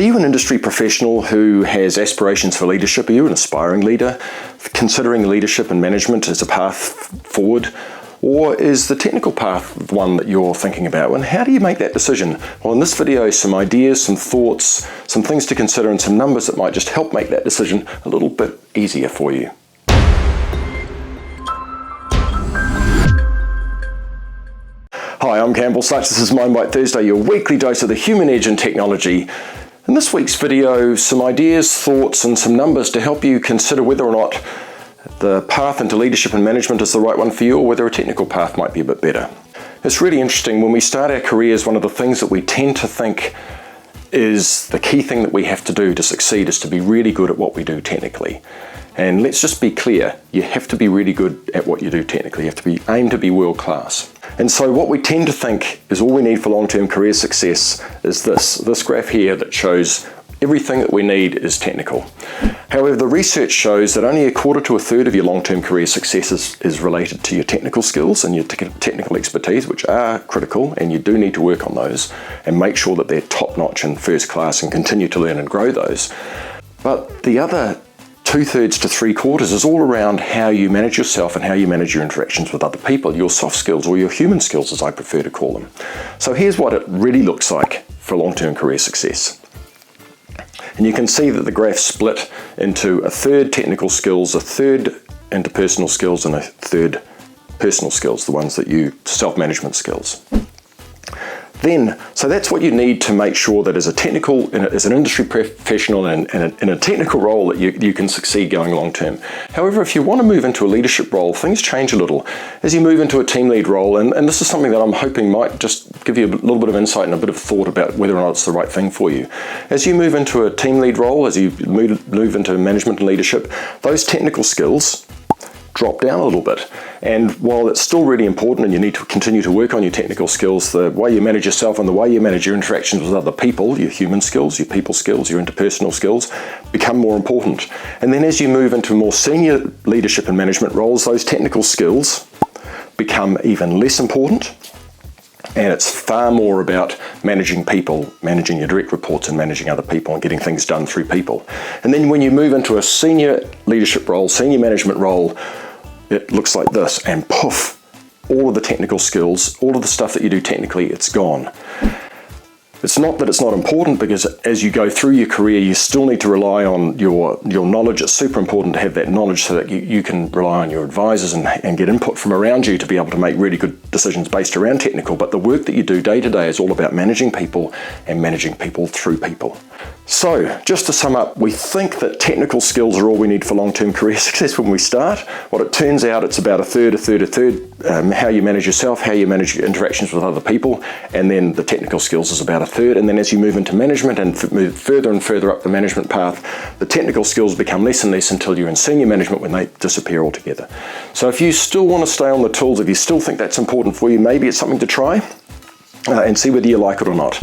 Are you an industry professional who has aspirations for leadership? Are you an aspiring leader, considering leadership and management as a path forward? Or is the technical path one that you're thinking about? And how do you make that decision? Well, in this video, some ideas, some thoughts, some things to consider, and some numbers that might just help make that decision a little bit easier for you. Hi, I'm Campbell Sachs. This is Mind Bite Thursday, your weekly dose of the human edge in technology. In this week's video, some ideas, thoughts, and some numbers to help you consider whether or not the path into leadership and management is the right one for you, or whether a technical path might be a bit better. It's really interesting. When we start our careers, one of the things that we tend to think is the key thing that we have to do to succeed is to be really good at what we do technically. And let's just be clear, you have to be really good at what you do technically. You have to aim to be world class. And so what we tend to think is all we need for long-term career success is this graph here that shows everything that we need is technical. However, the research shows that only a quarter to a third of your long-term career success is related to your technical skills and your technical expertise, which are critical, and you do need to work on those and make sure that they're top-notch and first class and continue to learn and grow those. But the other 2/3 to 3/4 is all around how you manage yourself and how you manage your interactions with other people, your soft skills or your human skills, as I prefer to call them. So here's what it really looks like for long-term career success. And you can see that the graph split into a third technical skills, a third interpersonal skills, and a third personal skills, the ones that self-management skills. So that's what you need to make sure that as an industry professional and in a technical role that you can succeed going long term. However, if you want to move into a leadership role, things change a little. As you move into a team lead role, and this is something that I'm hoping might just give you a little bit of insight and a bit of thought about whether or not it's the right thing for you. As you move into a team lead role, as you move into management and leadership, those technical skills drop down a little bit. And while it's still really important and you need to continue to work on your technical skills, the way you manage yourself and the way you manage your interactions with other people, your human skills, your people skills, your interpersonal skills, become more important. And then as you move into more senior leadership and management roles, those technical skills become even less important. And it's far more about managing people, managing your direct reports and managing other people and getting things done through people. And then when you move into a senior leadership role, senior management role, it looks like this, and poof, all of the technical skills, all of the stuff that you do technically, it's gone. It's not that it's not important, because as you go through your career, you still need to rely on your knowledge. It's super important to have that knowledge so that you can rely on your advisors and get input from around you to be able to make really good decisions based around technical. But the work that you do day to day is all about managing people and managing people through people. So, just to sum up, we think that technical skills are all we need for long-term career success when we start. What it turns out, it's about a third, how you manage yourself, how you manage your interactions with other people, and then the technical skills is about a third. And then as you move into management and move further and further up the management path, the technical skills become less and less until you're in senior management, when they disappear altogether. So if you still want to stay on the tools, if you still think that's important for you, maybe it's something to try and see whether you like it or not.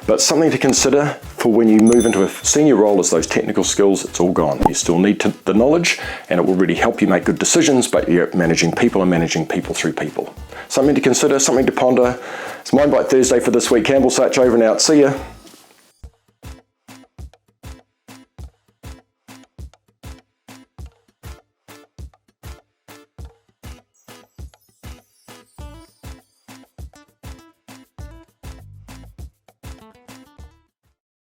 But something to consider for when you move into a senior role is those technical skills. It's all gone. You still need the knowledge, and it will really help you make good decisions, but you're managing people and managing people through people. Something to consider, something to ponder. It's Mind Bite Thursday for this week. Campbell Sachs over and out. See ya.